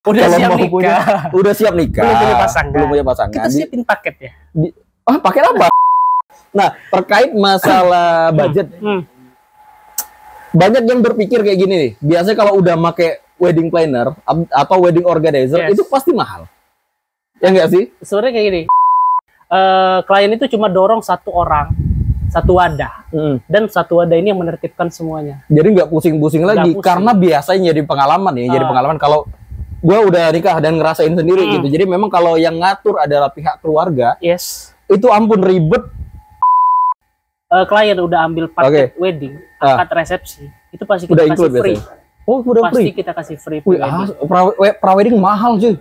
Udah Kalau siap mau nikah. punya, udah siap nikah. Belum punya pasangan. Belum punya pasangan. Kita siapin paket ya. Paket apa? Nah, terkait masalah budget, banyak yang berpikir kayak gini nih. Biasanya kalau udah make wedding planner atau wedding organizer, Yes. itu pasti mahal. Ya enggak sih? Sebenarnya kayak gini. Klien itu cuma dorong satu orang, satu wadah. Dan satu wadah ini yang menertibkan semuanya. Jadi nggak pusing-pusing lagi, pusing. karena biasanya jadi pengalaman ya. Jadi pengalaman kalau gue udah nikah dan ngerasain sendiri gitu. Jadi memang kalau yang ngatur adalah pihak keluarga, Yes. itu ampun ribet. Klien udah ambil paket wedding, akad resepsi, itu pasti kita Udah kasih include free. biasanya. Oh, udah Pasti free. kita kasih free. Wih, pra-wedding mahal cuy.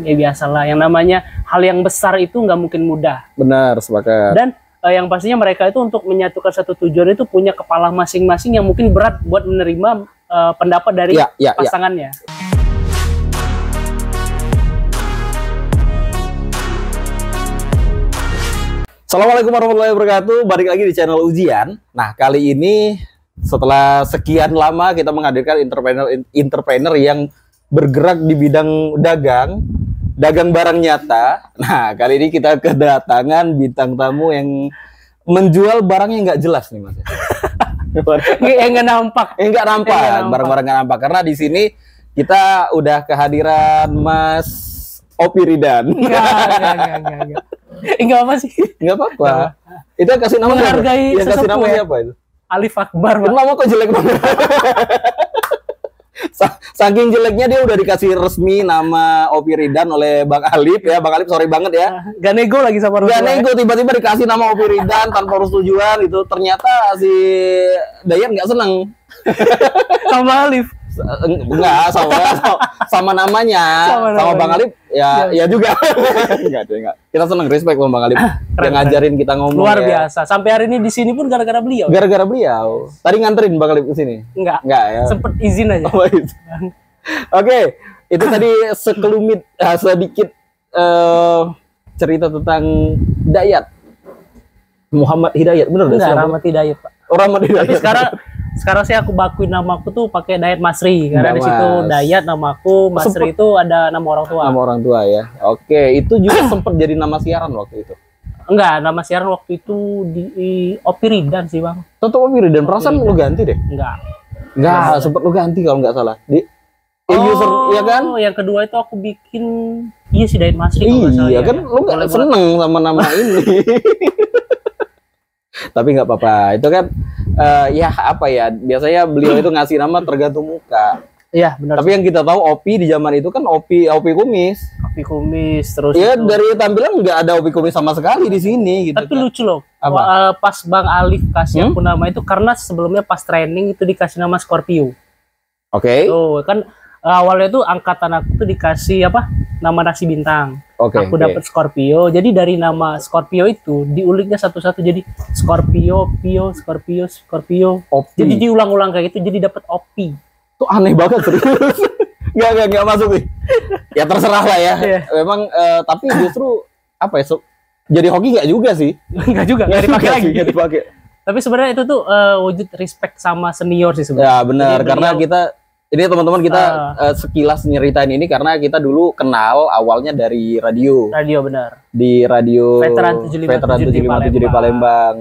Ya biasalah, yang namanya hal yang besar itu nggak mungkin mudah. Benar, sepakat. Dan yang pastinya mereka itu untuk menyatukan satu tujuan itu punya kepala masing-masing yang mungkin berat buat menerima pendapat dari pasangannya. Assalamualaikum warahmatullahi wabarakatuh. Balik lagi di channel Ujian. Nah, kali ini setelah sekian lama kita menghadirkan entrepreneur yang bergerak di bidang dagang barang nyata. Nah, kali ini kita kedatangan bintang tamu yang menjual barang yang nggak jelas nih, Mas. Nggak nampak. Nggak nampak, barang-barang nggak nampak. Karena di sini kita udah kehadiran Mas Opi Ridan. Enggak apa sih? Enggak apa-apa. Itu kasih nama menghargai yang kasih nama ya? siapa itu? Alif Akbar. Nama kok jelek banget. Saking jeleknya dia udah dikasih resmi nama Opi Ridan oleh Bang Alif ya. Bang Alif sorry banget ya. Gak nego lagi sama Gak nego, tiba-tiba dikasih nama Opi Ridan tanpa persetujuan itu. Ternyata si Dayat nggak seneng. Sama Alif. Enggak, sama namanya. Sama Bang Alif ya juga. Enggak. Kita seneng, respect sama Bang Alif. Yang ngajarin kita ngomong. Luar biasa. Sampai hari ini di sini pun gara-gara beliau. Gara-gara beliau. Tadi nganterin Bang Alif ke sini? Enggak ya. Sempet izin aja. Oke, itu tadi sekelumit sedikit cerita tentang Dayat. Muhammad Hidayat, bener enggak? Rahmat Hidayat, Pak. Oh, Rahmat Hidayat. Tapi sekarang sih aku bakuin namaku tuh pakai Dayat Masri karena di situ Dayat namaku, Masri itu ada nama orang tua. Nama orang tua ya. Oke, itu juga sempat jadi nama siaran waktu itu. Enggak, nama siaran waktu itu di Opi Ridan sih, Bang. Tetap Opi Ridan. Perasaan lu ganti deh? Enggak, sempat lu ganti kalau nggak salah. User ya kan? Yang kedua itu aku bikin si Dayat Masri. Iya kan, lu nggak seneng sama nama ini. Tapi nggak apa-apa. Itu kan biasanya beliau itu ngasih nama tergantung muka. Iya, benar. Tapi yang kita tahu Opi di zaman itu kan Opi kumis. Opi kumis terus. Iya, dari tampilan nggak ada Opi kumis sama sekali di sini gitu. Tapi lucu loh. Pas Bang Alif kasih aku nama itu karena sebelumnya pas training itu dikasih nama Scorpio. Oke. Tuh, kan awalnya tuh angkatan aku tuh dikasih nama nasi bintang. Aku dapat Scorpio. Jadi dari nama Scorpio itu diuliknya satu-satu jadi Scorpio. Opi. Jadi diulang-ulang kayak gitu jadi dapat Opi. Tuh aneh banget serius. Nggak masuk nih. Ya terserah lah ya. Memang tapi justru jadi hoki nggak juga sih. Nggak juga. Nggak dipakai. Tapi sebenarnya itu tuh wujud respect sama senior sih sebenarnya. Ya benar, karena ini teman-teman kita sekilas nyeritain ini karena kita dulu kenal awalnya dari radio. Radio benar. Di radio Veteran 757 di Palembang.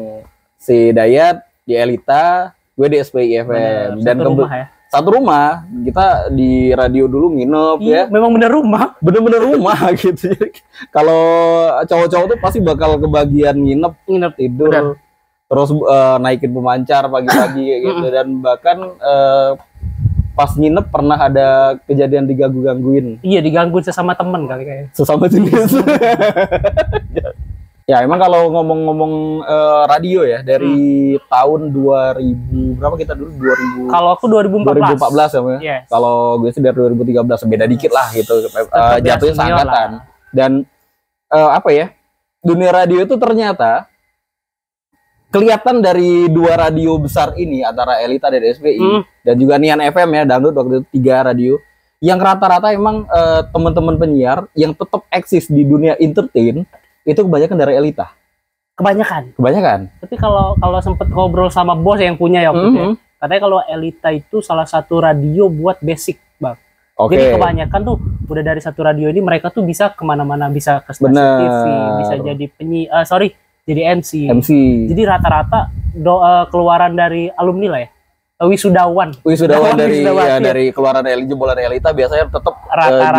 Si Dayat di Elita, gue di SPI FM. Dan satu rumah kita di radio dulu nginep ya. Memang bener rumah gitu. Kalau cowok-cowok tuh pasti bakal kebagian nginep tidur. Bener. Terus naikin pemancar pagi-pagi kayak gitu dan bahkan pas nginep pernah ada kejadian digangguin. Iya, digangguin sesama temen kali kayaknya. Sesama jenis. Ya, emang kalau ngomong-ngomong radio ya dari tahun 2000 berapa kita dulu 2000. Kalau aku 2014 ya. Yes. Kalau gue sih dari 2013 beda dikit lah gitu. Jatuhnya seangkatan. Dan dunia radio itu ternyata kelihatan dari dua radio besar ini antara Elita dan SPI dan juga Nian FM ya, dangdut waktu itu 3 radio yang rata-rata emang teman-teman penyiar yang tetap eksis di dunia entertain itu kebanyakan dari Elita. Kebanyakan. Tapi kalau sempet ngobrol sama bos yang punya ya, katanya kalau Elita itu salah satu radio buat basic, Bang. Jadi kebanyakan tuh udah dari satu radio ini mereka tuh bisa kemana-mana, bisa ke stasiun TV, bisa jadi jadi MC. Jadi rata-rata keluaran dari alumni lah ya. Wisudawan dari keluaran jebolan Elita biasanya tetap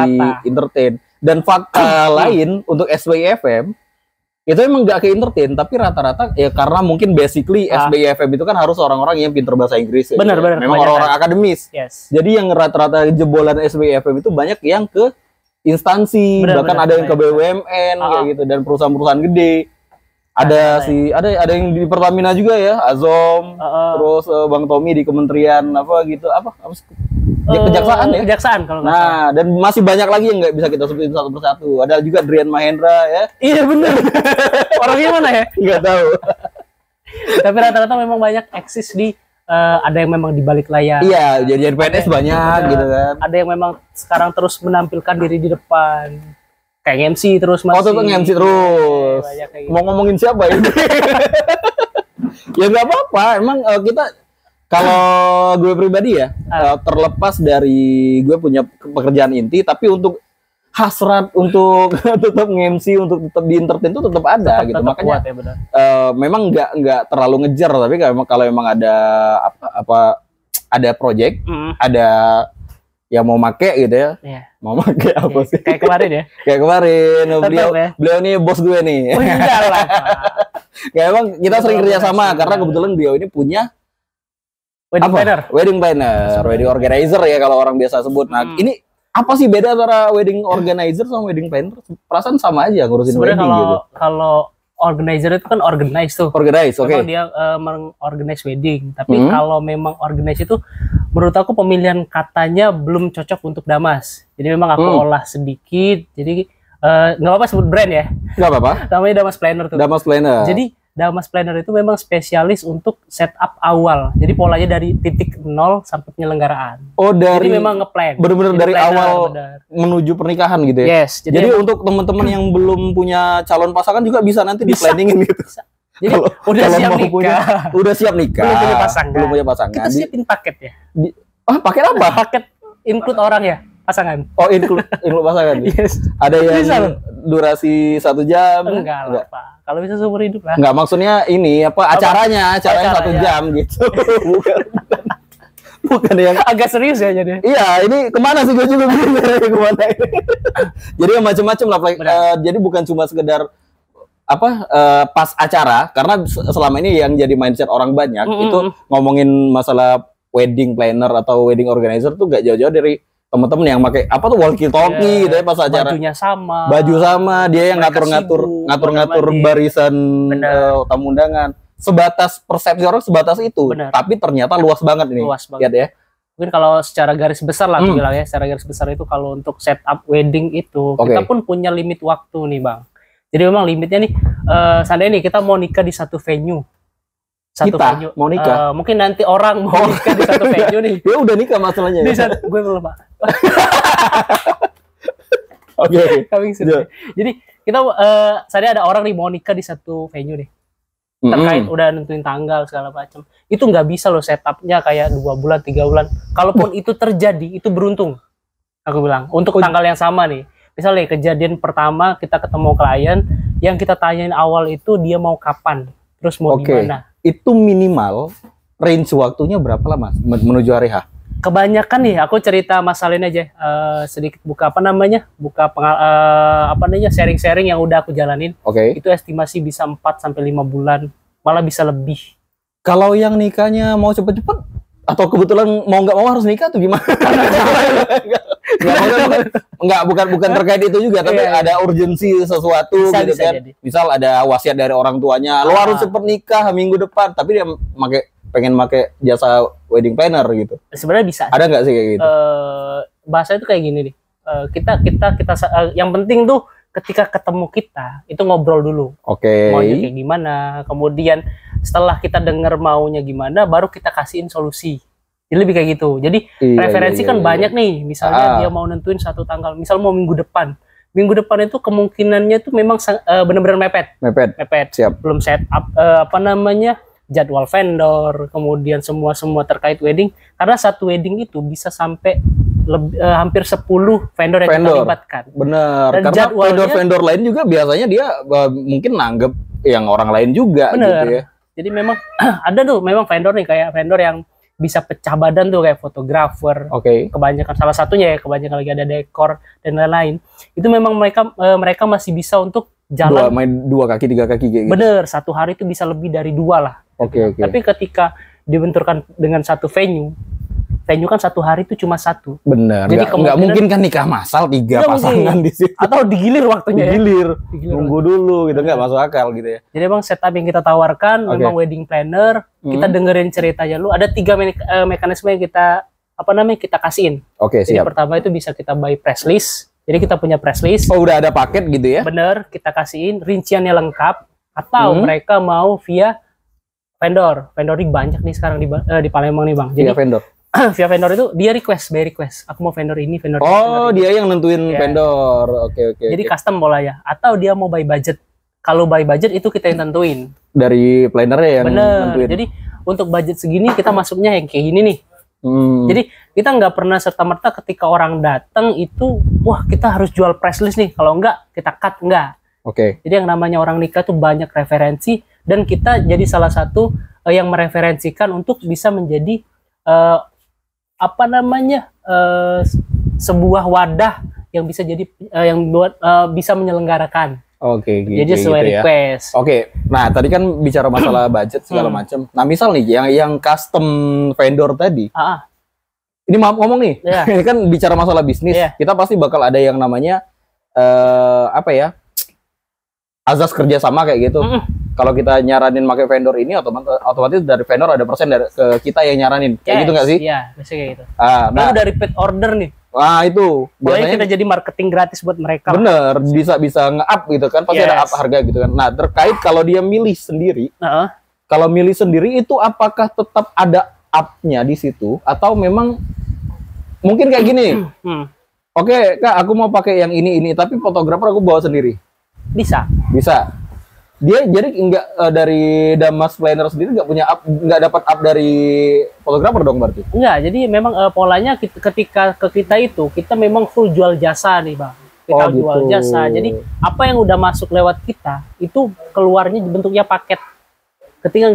di entertain. Dan fakta lain untuk SBY-FM itu emang nggak ke entertain, tapi rata-rata ya karena mungkin basically SBY-FM itu kan harus orang-orang yang pintar bahasa Inggris. Benar. Memang orang-orang akademis. Jadi yang rata-rata jebolan SBY-FM itu banyak yang ke instansi, bahkan ada yang ke BUMN kayak gitu, dan perusahaan-perusahaan gede. Ada yang di Pertamina juga ya, Azom, terus Bang Tommy di kementerian kejaksaan kalau nggak salah. Dan masih banyak lagi yang nggak bisa kita sebutin satu persatu. Ada juga Drian Mahendra ya. Iya benar. Orangnya mana ya? Nggak tahu. Tapi rata-rata memang banyak eksis di ada yang memang di balik layar. Iya, jadi PNS banyak gitu kan. Ada yang memang sekarang terus menampilkan diri di depan. Kayak MC terus masih. Tetap MC terus. Gitu. Mau ngomongin siapa ini? Ya nggak apa-apa. Emang kita kalau gue pribadi ya, terlepas dari gue punya pekerjaan inti, tapi untuk hasrat untuk tetap nge-MC, untuk tetap di entertain itu tetap ada gitu. Makanya ya, memang nggak terlalu ngejar, tapi kalau memang ada ada project, ada yang mau make gitu ya. Mau make apa sih? Kayak kemarin ya. Kayak kemarin beliau ini bos gue nih. Oh enggak lah. Kayak emang kita sering kerja sama karena kebetulan beliau ini punya wedding planner, wedding organizer ya kalau orang biasa sebut. Nah, ini apa sih beda antara wedding organizer sama wedding planner? Perasaan sama aja ngurusin wedding gitu. Kalau organizer itu kan organize tuh. Oke. Dia mengorganize wedding. Tapi kalau memang organize itu, menurut aku pemilihan katanya belum cocok untuk Damas. Jadi memang aku olah sedikit. Jadi nggak apa-apa sebut brand ya. Nggak apa-apa. Namanya Damas Planner tuh. Damas Planner. Jadi Damas Planner itu memang spesialis untuk setup awal. Jadi polanya dari titik 0 sampai penyelenggaraan. Oh, jadi memang ngeplan. Bener-bener dari awal menuju pernikahan gitu ya? Yes. Jadi untuk teman-teman yang belum punya calon pasangan juga paket di planningin gitu. Jadi udah siap nikah. Belum punya pasangan. Kita siapin paket ya. Paket apa? Paket include orang ya, pasangan. Oh, include pasangan. Yes. Ada yang durasi 1 jam? Enggak lah, Pak. Kalau bisa seumur hidup lah. Enggak, maksudnya ini acaranya 1 jam gitu. Bukan yang agak serius ya jadi. Iya, ini kemana sih gue juga bingung kemana ini. Jadi macam-macam lah. Jadi bukan cuma sekedar pas acara, karena selama ini yang jadi mindset orang banyak itu ngomongin masalah wedding planner atau wedding organizer tuh gak jauh-jauh dari teman-teman yang pakai walkie talkie gitu ya pas acara. Baju sama, dia yang ngatur-ngatur barisan tamu undangan. Sebatas persepsi orang sebatas itu. Tapi ternyata luas banget ini. Luas banget ya. Mungkin kalau secara garis besar lah aku bilang ya, secara garis besar itu kalau untuk setup wedding itu kita pun punya limit waktu nih, Bang. Jadi memang limitnya nih seandainya nih kita mau nikah di satu venue. Venue mau nikah. Mungkin nanti orang mau nikah di satu venue nih. Ya udah nikah masalahnya. Gue belum, Pak. Oke. Jadi kita saya ada orang nih mau nikah di satu venue nih. Terkait udah nentuin tanggal segala macam. Itu nggak bisa loh setupnya kayak 2 bulan, 3 bulan. Kalaupun itu terjadi, itu beruntung. Aku bilang untuk tanggal yang sama nih. Misalnya kejadian pertama kita ketemu klien, yang kita tanyain awal itu dia mau kapan, terus mau di mana. Itu minimal range waktunya berapa lama menuju hari H? Kebanyakan nih aku cerita masalah ini aja, sedikit buka sharing-sharing yang udah aku jalanin. Itu estimasi bisa 4 sampai 5 bulan, malah bisa lebih. Kalau yang nikahnya mau cepet-cepet atau kebetulan mau nggak mau harus nikah tuh gimana? Bukan terkait itu juga, tapi ada urgensi sesuatu gitu kan. Misal ada wasiat dari orang tuanya, lo harus cepet nikah minggu depan, tapi dia pengen make jasa wedding planner gitu. Sebenarnya bisa. Ada nggak sih kayak gitu? Bahasa itu kayak gini nih. Kita yang penting tuh ketika ketemu kita itu ngobrol dulu. Maunya kayak gimana, kemudian setelah kita dengar maunya gimana, baru kita kasihin solusi. Jadi lebih kayak gitu. Jadi referensi kan banyak nih. Misalnya dia mau nentuin satu tanggal, misal mau minggu depan. Minggu depan itu kemungkinannya tuh memang benar-benar mepet. Siap. Belum set up jadwal vendor, kemudian semua terkait wedding. Karena satu wedding itu bisa sampai 8 hampir 10 vendor yang kita libatkan. Bener. Dan karena vendor-vendor lain juga biasanya dia mungkin nanggep yang orang lain juga. Bener. Gitu ya. Jadi memang ada tuh memang vendor nih, kayak vendor yang bisa pecah badan tuh, kayak fotografer. Kebanyakan, salah satunya ya, kebanyakan lagi ada dekor dan lain-lain. Itu memang mereka masih bisa untuk jalan main 2 kaki 3 kaki gitu. Bener, satu hari itu bisa lebih dari 2 lah. Tapi ketika dibenturkan dengan satu venue kan satu hari itu cuma 1. Bener. Jadi nggak mungkin kan nikah massal 3 pasangan di situ. Atau digilir waktunya. Digilir. Nunggu dulu gitu, nggak masuk akal gitu ya. Jadi emang setup yang kita tawarkan memang wedding planner. Kita dengerin ceritanya lu. Ada 3 mekanisme yang kita kita kasihin. Jadi siap. Pertama itu bisa kita buy press list. Jadi kita punya press list. Udah ada paket gitu ya? Bener, kita kasihin rinciannya lengkap. Atau mereka mau via vendor. Vendor ini banyak nih sekarang di Palembang nih Bang. Jadi via vendor. Via vendor itu dia by request. Aku mau vendor ini, vendor ini. Dia yang nentuin vendor. Jadi custom bola ya. Atau dia mau by budget. Kalau by budget itu kita yang tentuin. Dari plannernya yang nentuin. Jadi untuk budget segini kita masuknya yang kayak gini nih. Jadi kita nggak pernah serta-merta ketika orang datang itu, wah kita harus jual press list nih. Kalau enggak kita cut, enggak. Jadi yang namanya orang nikah tuh banyak referensi, dan kita jadi salah satu yang mereferensikan untuk bisa menjadi sebuah wadah yang bisa jadi bisa menyelenggarakan. Gitu. Jadi sesuai request. Nah tadi kan bicara masalah budget segala macam. Nah misal nih yang custom vendor tadi. Ini maaf ngomong nih. Ini kan bicara masalah bisnis. Kita pasti bakal ada yang namanya azas kerjasama kayak gitu. Kalau kita nyaranin pakai vendor ini, otomatis dari vendor ada persen ke kita yang nyaranin. Kayak gitu nggak sih? Iya, biasanya kayak gitu. Nah, dari repeat order nih. Wah itu. Biasanya kita jadi marketing gratis buat mereka. Bener, bisa nge-up gitu kan. Pasti ada up harga gitu kan. Nah terkait kalau dia milih sendiri, kalau milih sendiri itu apakah tetap ada up-nya di situ? Atau memang mungkin kayak gini. Kak, aku mau pakai yang ini, tapi fotografer aku bawa sendiri. Bisa. Dia jadi nggak dari Damas Planner sendiri nggak punya up, nggak dapat up dari fotografer dong berarti? Enggak, jadi memang polanya ketika ke kita itu kita memang full jual jasa nih Bang. Kita jual jasa. Jadi apa yang udah masuk lewat kita itu keluarnya bentuknya paket. Ketika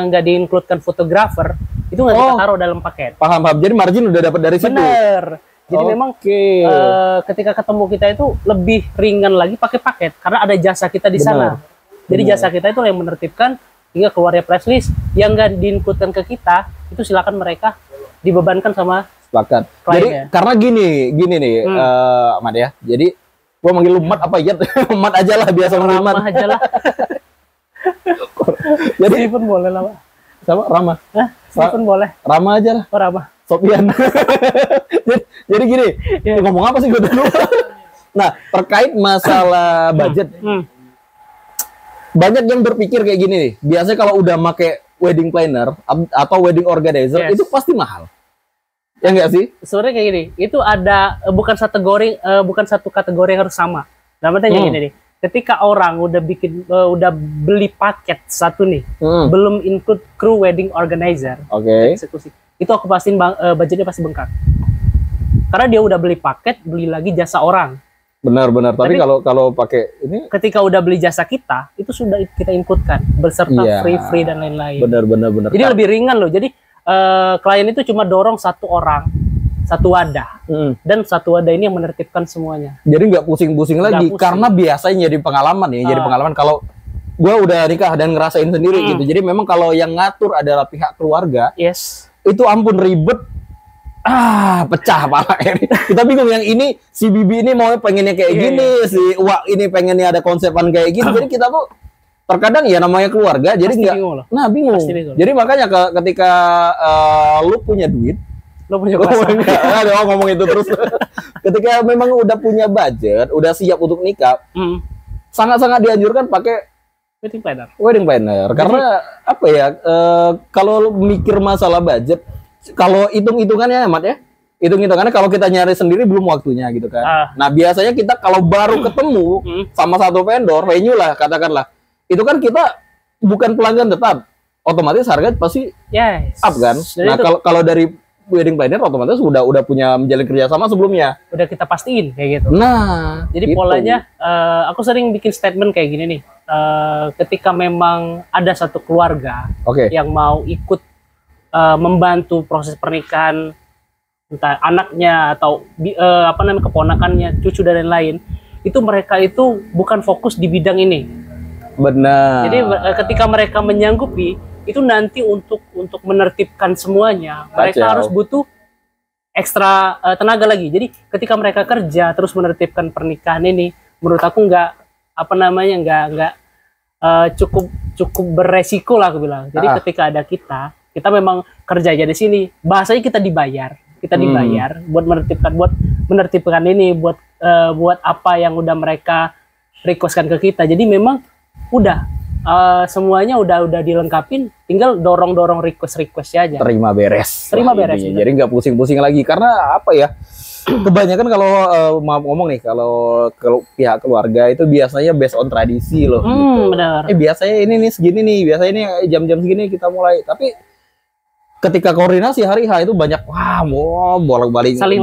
nggak diincludekan fotografer itu nggak kita taruh dalam paket. Paham. Jadi margin udah dapat dari situ. Bener. Jadi memang ketika ketemu kita itu lebih ringan lagi pakai paket karena ada jasa kita di sana. Jadi jasa kita itu yang menertibkan hingga keluarnya press list yang nggak diinputkan ke kita itu silakan mereka dibebankan sama kliennya. Jadi karena gini nih Mat ya. Jadi gua manggil lu Mat apa ya? Mat aja lah, biasa manggil Mat. Ramah aja lah. Jadi Steven boleh lah Pak. Sama Rama. Steven boleh. Rama aja lah. Rama. Sopian. Jadi gini, ngomong apa sih gue dulu? Nah, terkait masalah budget, banyak yang berpikir kayak gini nih. Biasanya kalau udah make wedding planner atau wedding organizer itu pasti mahal. Ya enggak sih? Sebenarnya kayak gini, itu ada bukan satu kategori yang harus sama. Namanya gini nih. Ketika orang udah beli paket satu nih, belum include kru wedding organizer, eksekusi. Itu aku pastiin budgetnya pasti bengkak. Karena dia udah beli paket, beli lagi jasa orang. Benar. Tapi kalau pakai ini, ketika udah beli jasa kita, itu sudah kita inputkan beserta free dan lain-lain. Benar. Jadi lebih ringan loh. Jadi klien itu cuma dorong satu orang, satu wadah, dan satu wadah ini yang menertibkan semuanya. Jadi nggak pusing-pusing lagi, karena biasanya jadi pengalaman ya. Jadi pengalaman kalau gue udah nikah dan ngerasain sendiri gitu. Jadi memang kalau yang ngatur adalah pihak keluarga. Itu ampun ribet, pecah pala ini. Kita bingung, yang ini si Bibi ini mau pengennya kayak gini, si Wak ini pengennya ada konsepan kayak gini. Jadi kita tuh terkadang ya namanya keluarga, jadi nggak, bingung. Jadi makanya ketika lu punya duit, lu punya kuasa. Ngomong itu terus. Ketika memang udah punya budget, udah siap untuk nikah, sangat-sangat dianjurkan pakai wedding planner. Karena apa ya, kalau mikir masalah budget, kalau hitung-hitungannya Mat ya, hitung-hitungannya kalau kita nyari sendiri belum waktunya gitu kan. Nah biasanya kita kalau baru ketemu sama satu vendor, venue lah katakanlah, itu kan kita bukan pelanggan tetap, otomatis harga pasti up kan. Nah kalau dari wedding planner otomatis udah punya menjalin kerjasama sebelumnya. Udah kita pastiin kayak gitu. Nah, jadi gitu. Polanya aku sering bikin statement kayak gini nih. Ketika memang ada satu keluarga yang mau ikut membantu proses pernikahan, entah anaknya atau keponakannya, cucu dan lain-lain, itu mereka itu bukan fokus di bidang ini. Benar. Jadi ketika mereka menyanggupi itu nanti untuk menertibkan semuanya, mereka harus butuh ekstra tenaga lagi. Jadi ketika mereka kerja terus menertibkan pernikahan ini, menurut aku nggak cukup beresiko lah aku bilang. Jadi ketika ada kita memang kerja aja di sini, bahasanya kita dibayar buat menertibkan ini, buat apa yang udah mereka requestkan ke kita. Jadi memang udah semuanya udah dilengkapin, tinggal dorong request aja. Terima beres. Jadi nggak pusing-pusing lagi, karena apa ya? Kebanyakan kalau mau ngomong nih, kalau pihak keluarga itu biasanya based on tradisi loh. Gitu. Benar. Biasanya ini nih segini nih, biasanya ini jam-jam segini kita mulai. Tapi ketika koordinasi hari H itu banyak mau bolak-balik saling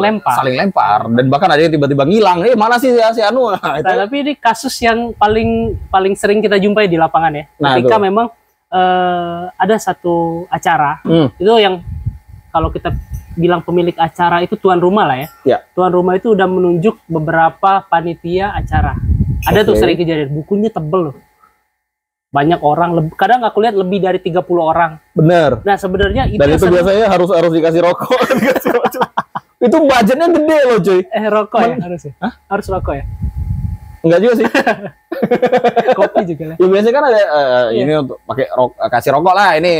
lempar dan bahkan ada yang tiba-tiba ngilang. Mana sih si Anu? Tapi ini kasus yang paling sering kita jumpai di lapangan ya. Ketika memang ada satu acara itu yang kalau kita bilang pemilik acara itu tuan rumah lah ya. Tuan rumah itu udah menunjuk beberapa panitia acara. Ada tuh sering kejadian, bukunya tebel loh. Banyak orang, kadang aku lihat lebih dari 30 orang. Bener. Nah sebenarnya itu, dan itu biasanya harus dikasih rokok. Itu budgetnya gede loh cuy. Rokok ya harus ya? Harus rokok ya? Enggak juga sih. Kopi juga lah. Ya biasanya kan ada ini untuk pakai kasih rokok lah, ini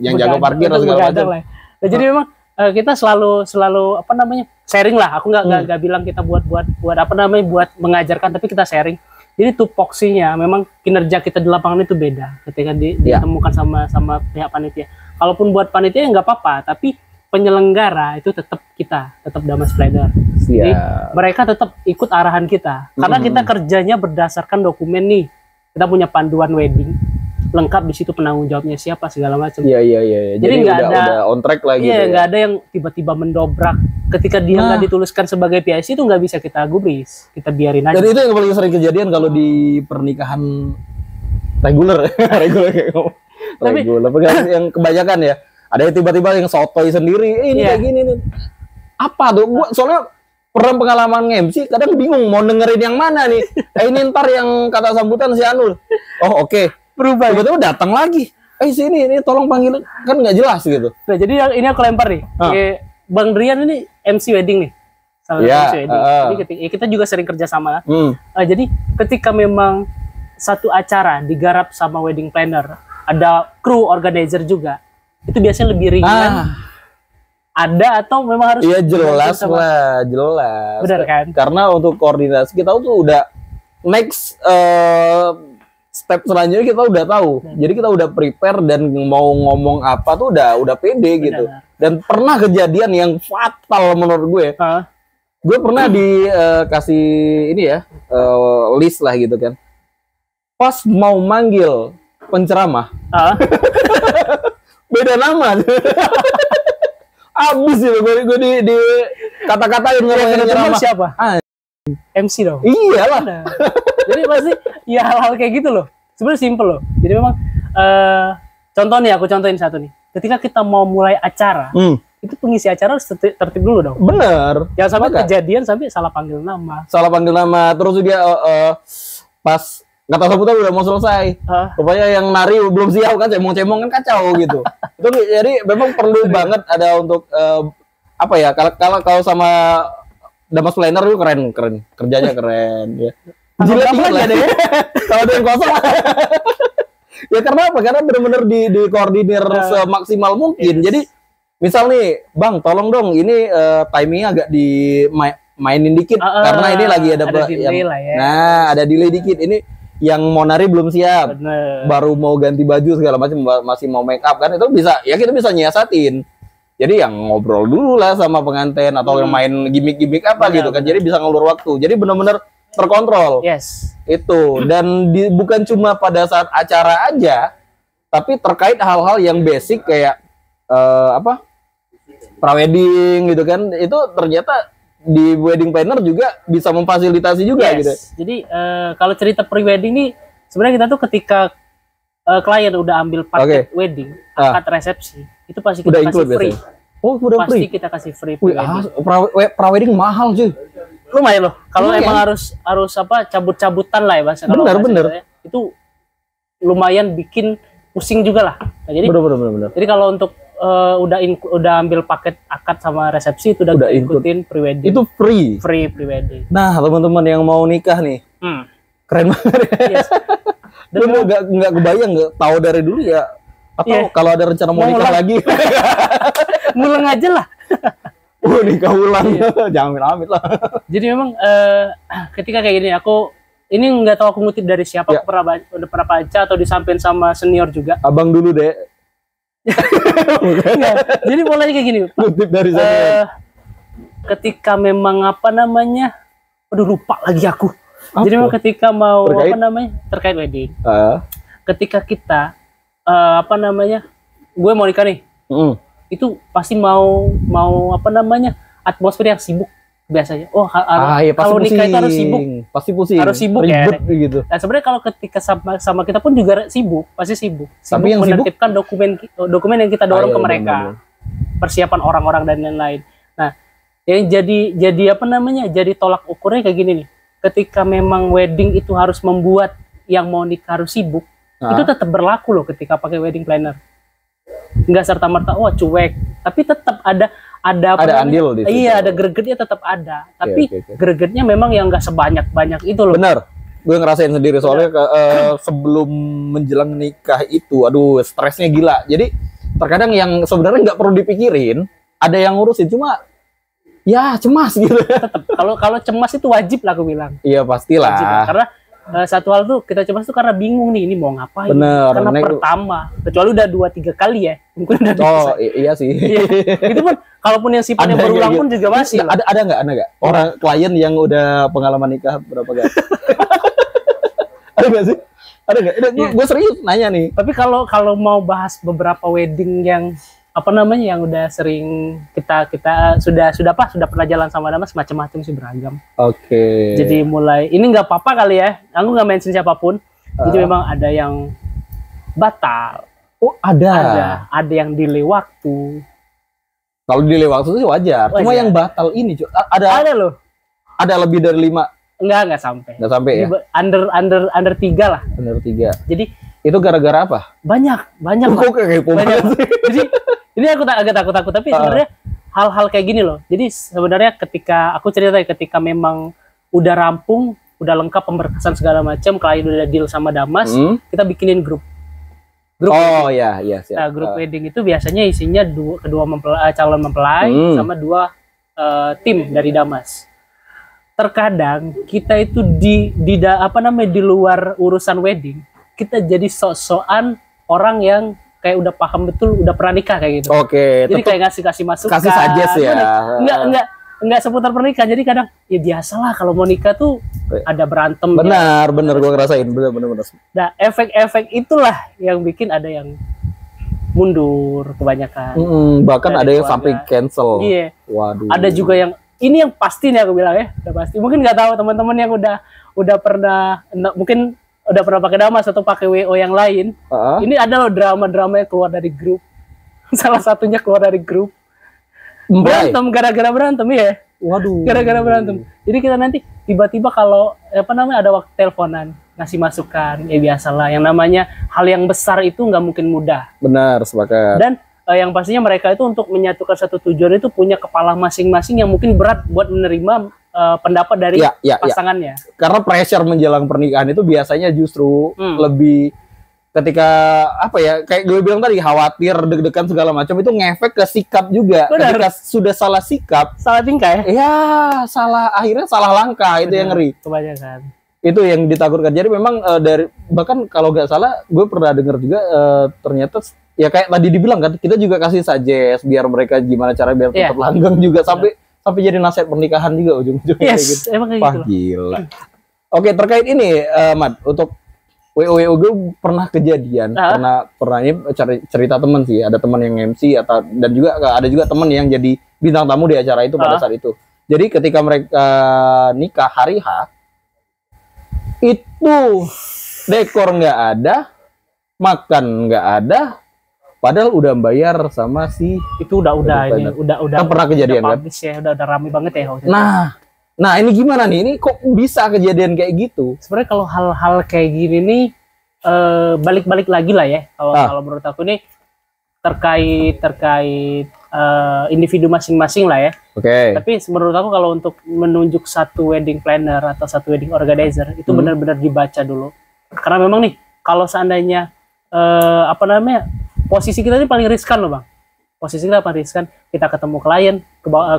yang jago parkir dan segala macam. Nah, jadi memang kita selalu sharing lah. Aku nggak bilang kita buat mengajarkan, tapi kita sharing. Jadi tupoksinya memang kinerja kita di lapangan itu beda ketika ditemukan sama pihak panitia. Kalaupun buat panitia nggak apa-apa, tapi penyelenggara itu tetap Damas Planner. Jadi mereka tetap ikut arahan kita, karena kita kerjanya berdasarkan dokumen nih. Kita punya panduan wedding lengkap, di situ penanggung jawabnya siapa segala macam. Iya. Jadi nggak ada on track lagi. Iya, nggak ada yang tiba-tiba mendobrak. Ketika dia nggak dituliskan sebagai PIC itu nggak bisa kita gubris, kita biarin aja. Dan itu yang paling sering kejadian kalau di pernikahan reguler kayak ngomong. Reguler, yang kebanyakan ya. Ada yang tiba-tiba yang sotoy sendiri, ini kayak gini nih. Apa tuh? Gua soalnya pengalaman MC kadang bingung mau dengerin yang mana nih. Ini ntar yang kata sambutan si Anul. Oh oke. Berubah. Tiba-tiba datang lagi. Sini ini tolong panggil, kan nggak jelas gitu. Nah, jadi ini aku lempar nih. Bang Drian ini MC wedding nih. Salah satu MC wedding. Jadi kita juga sering kerja sama. Jadi ketika memang satu acara digarap sama wedding planner, ada kru organizer juga. Itu biasanya lebih ringan. Ada atau memang harus? Iya jelas lah, jelas. Benar kan? Karena untuk koordinasi kita tuh udah next step selanjutnya kita udah tahu. Jadi kita udah prepare dan mau ngomong apa tuh udah pede gitu. Dan pernah kejadian yang fatal menurut gue. Gue pernah dikasih ini ya, list lah gitu kan. Pas mau manggil penceramah. Beda nama. Abis itu gue di kata-katain penceramah siapa? MC dong. Iyalah. Jadi pasti ya hal-hal kayak gitu loh. Sebenarnya simple loh. Jadi memang contoh nih, aku contohin satu nih. Ketika kita mau mulai acara, itu pengisi acara harus tertib dulu dong. Bener. Jangan sampai kejadian sampai salah panggil nama. Terus dia pas kata sambutan udah mau selesai. Rupanya yang nari belum siap kan, cemong-cemong kan kacau gitu. Itu jadi memang perlu banget ada untuk apa ya? Kalau sama Damas Planner itu keren, kerjanya keren ya. Jilat aja deh. Kalau ada yang kosong. Ya karena apa? Karena benar-benar dikoordinir semaksimal mungkin. Jadi misal nih, Bang, tolong dong ini timingnya agak mainin dikit karena ini lagi ada delay lah ya. Nah, ada delay dikit. Ini yang mau nari belum siap. Bener. Baru mau ganti baju segala macam, masih mau make up kan, itu bisa ya, kita bisa nyiasatin. Jadi yang ngobrol dulu lah sama pengantin atau yang main gimmick-gimmick apa gitu kan. Jadi bisa ngelur waktu. Jadi benar-benar terkontrol. Yes. Itu. Dan bukan cuma pada saat acara aja, tapi terkait hal-hal yang basic kayak prawedding gitu kan, itu ternyata di wedding planner juga bisa memfasilitasi juga gitu. Jadi kalau cerita pre-wedding nih sebenarnya kita tuh ketika klien udah ambil paket wedding, akad resepsi, itu pasti kita kasih free. Oh, udah pasti free. Kita kasih free pre-wedding. Pra-wedding mahal cuy. Lumayan loh. Kalau emang harus apa cabut-cabutan lah ya bahasa. Bener. Itu lumayan bikin pusing juga lah. Nah, jadi bener. Jadi kalau untuk udah ambil paket akad sama resepsi itu udah ikutin pre-wedding. Itu free pre-wedding. Nah, teman-teman yang mau nikah nih. Keren banget. Yes. Dan lu nggak kebayang, nggak tahu dari dulu ya, atau kalau ada rencana mau nikah lagi ngulang aja lah. Nikah ulang. Jangan amit lah. Jadi memang ketika kayak gini ini nggak tahu aku ngutip dari siapa, udah pernah baca atau disampaikan sama senior juga. Abang dulu deh. Jadi mulai kayak gini, ngutip dari senior. Ketika memang lupa lagi aku. Jadi memang ketika mau terkait wedding. Ketika kita gue mau nikah nih. Itu pasti mau atmosfer yang sibuk biasanya. Kalau nikah itu harus sibuk. Pasti pusing. Harus sibuk ya. Gitu. Nah, sebenarnya kalau ketika sama kita pun juga sibuk, pasti sibuk. Tapi yang menertibkan dokumen yang kita dorong ke mereka. Persiapan orang-orang dan lain-lain. Nah, yang jadi tolak ukurnya kayak gini nih. Ketika memang wedding itu harus membuat yang mau nikah harus sibuk, itu tetap berlaku loh ketika pakai wedding planner. Nggak serta-merta cuek, tapi tetap ada andil di situ. Iya, ada gregetnya tetap ada. Tapi gregetnya memang yang nggak sebanyak itu loh. Bener, gue ngerasain sendiri soalnya sebelum menjelang nikah itu, stresnya gila. Jadi terkadang yang sebenarnya nggak perlu dipikirin, ada yang ngurusin, cuma ya cemas gitu. Tetap kalau cemas itu wajib lah aku bilang. Iya pastilah. Wajib lah. Karena satu hal tuh kita cemas tuh karena bingung nih ini mau ngapain. Bener. Karena pertama, kecuali udah 2-3 kali ya, mungkin udah bisa. Iya sih. Iya. Itu pun kalaupun yang sifatnya berulang pun juga masih. Ada nggak orang klien yang udah pengalaman nikah berapa kali? Ada nggak sih? Ada nggak? Gue serius nanya nih. Tapi kalau mau bahas beberapa wedding yang yang udah sering kita sudah pernah jalan sama Damas, macam-macam sih, beragam. Oke. Jadi mulai ini nggak apa-apa kali ya, aku nggak mention siapapun. Jadi memang ada yang batal. Oh ada yang delay waktu. Kalau delay waktu sih wajar. Cuma yang batal ini ada loh. Ada lebih dari 5. Enggak sampai. Enggak sampai ya. Under 3 lah. Under 3. Jadi itu gara-gara apa? Banyak. Kok kayak banyak. Jadi ini aku agak takut tapi sebenarnya hal-hal kayak gini loh. Jadi sebenarnya ketika aku cerita ketika memang udah rampung, udah lengkap pemberkasan segala macam, klien udah deal sama Damas, kita bikinin grup. Iya siap. Nah, grup wedding itu biasanya isinya kedua calon mempelai sama 2 tim dari Damas. Terkadang kita itu di luar urusan wedding, kita jadi sok-sokan orang yang kayak udah paham betul, udah pernah nikah kayak gitu. Oke. Jadi kayak ngasih masukan. Kasih suggest ya. Enggak seputar pernikahan. Jadi kadang ya biasalah kalau mau nikah tuh ada berantem. Benar, gue ngerasain. Benar. Nah, efek-efek itulah yang bikin ada yang mundur kebanyakan. Bahkan ada yang sampai cancel. Iya. Waduh. Ada juga yang ini yang pasti nih aku bilang ya, udah pasti. Mungkin nggak tahu teman-teman yang udah pernah mungkin udah pernah pakai Damas atau pakai WO yang lain. Ini ada loh drama-drama yang keluar dari grup. Salah satunya keluar dari grup. Berantem gara-gara berantem ya. Waduh. Gara-gara berantem. Jadi kita nanti tiba-tiba kalau ada waktu teleponan, ngasih masukan, ya biasalah. Yang namanya hal yang besar itu nggak mungkin mudah. Benar, sepakat. Dan yang pastinya mereka itu untuk menyatukan satu tujuan itu punya kepala masing-masing yang mungkin berat buat menerima pendapat dari pasangannya. Karena pressure menjelang pernikahan itu biasanya justru lebih ketika kayak gue bilang tadi, khawatir, deg-degan segala macam, itu ngefek ke sikap juga. Benar. Ketika sudah salah sikap, salah tingkah akhirnya salah langkah. Itu yang ngeri. Kebanyakan. Itu yang ditakutkan. Jadi memang bahkan kalau nggak salah, gue pernah dengar juga ternyata ya kayak tadi dibilang kan, kita juga kasih suggest biar mereka gimana cara biar tetap langgeng juga sampai jadi nasihat pernikahan juga ujung-ujungnya. Yes, gitu. Emang kayak gitu. Gila. Oke, terkait ini Mad, untuk WO gue pernah kejadian, pernah ini cerita teman sih, ada teman yang MC dan juga ada juga teman yang jadi bintang tamu di acara itu pada saat itu. Jadi ketika mereka nikah hari H, itu dekor nggak ada, makan nggak ada, padahal udah bayar sama si itu udah kan pernah kejadian kan? Ya, udah rame banget ya. Nah ini gimana nih? Ini kok bisa kejadian kayak gitu? Sebenarnya kalau hal-hal kayak gini nih balik-balik lagi lah ya. Kalau menurut aku nih terkait individu masing-masing lah ya. Oke. Tapi menurut aku kalau untuk menunjuk satu wedding planner atau satu wedding organizer itu benar-benar dibaca dulu. Karena memang nih kalau seandainya posisi kita ini paling riskan loh bang. Posisi kita paling riskan. Kita ketemu klien,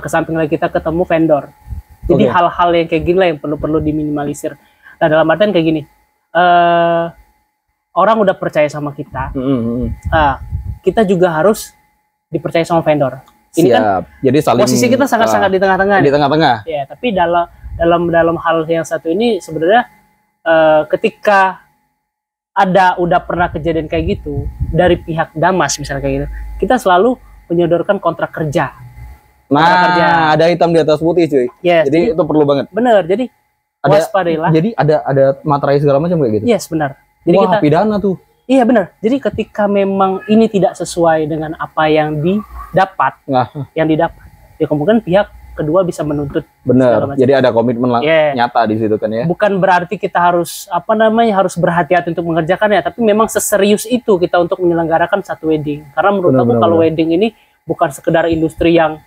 ke samping lagi kita ketemu vendor. Jadi hal-hal yang kayak gini lah yang perlu diminimalisir. Nah dalam artian kayak gini, orang udah percaya sama kita, kita juga harus dipercaya sama vendor. Ini kan jadi posisi kita sangat-sangat di tengah-tengah. Di tengah-tengah. Ya, tapi dalam hal yang satu ini sebenarnya ketika udah pernah kejadian kayak gitu dari pihak Damas misalnya kayak gitu, kita selalu menyodorkan kontrak kerja. Nah, ada hitam di atas putih cuy. Yes, jadi itu perlu banget. Bener, jadi waspadailah. Jadi ada materai segala macam kayak gitu. Yes, benar. Jadi kita pidana tuh. Iya benar. Jadi ketika memang ini tidak sesuai dengan apa yang didapat, ya kemungkinan pihak kedua bisa menuntut. Benar. Jadi ada komitmen nyata di situ kan ya. Bukan berarti kita harus harus berhati-hati untuk mengerjakannya, tapi memang seserius itu kita untuk menyelenggarakan satu wedding. Karena menurut aku kalau wedding ini bukan sekedar industri yang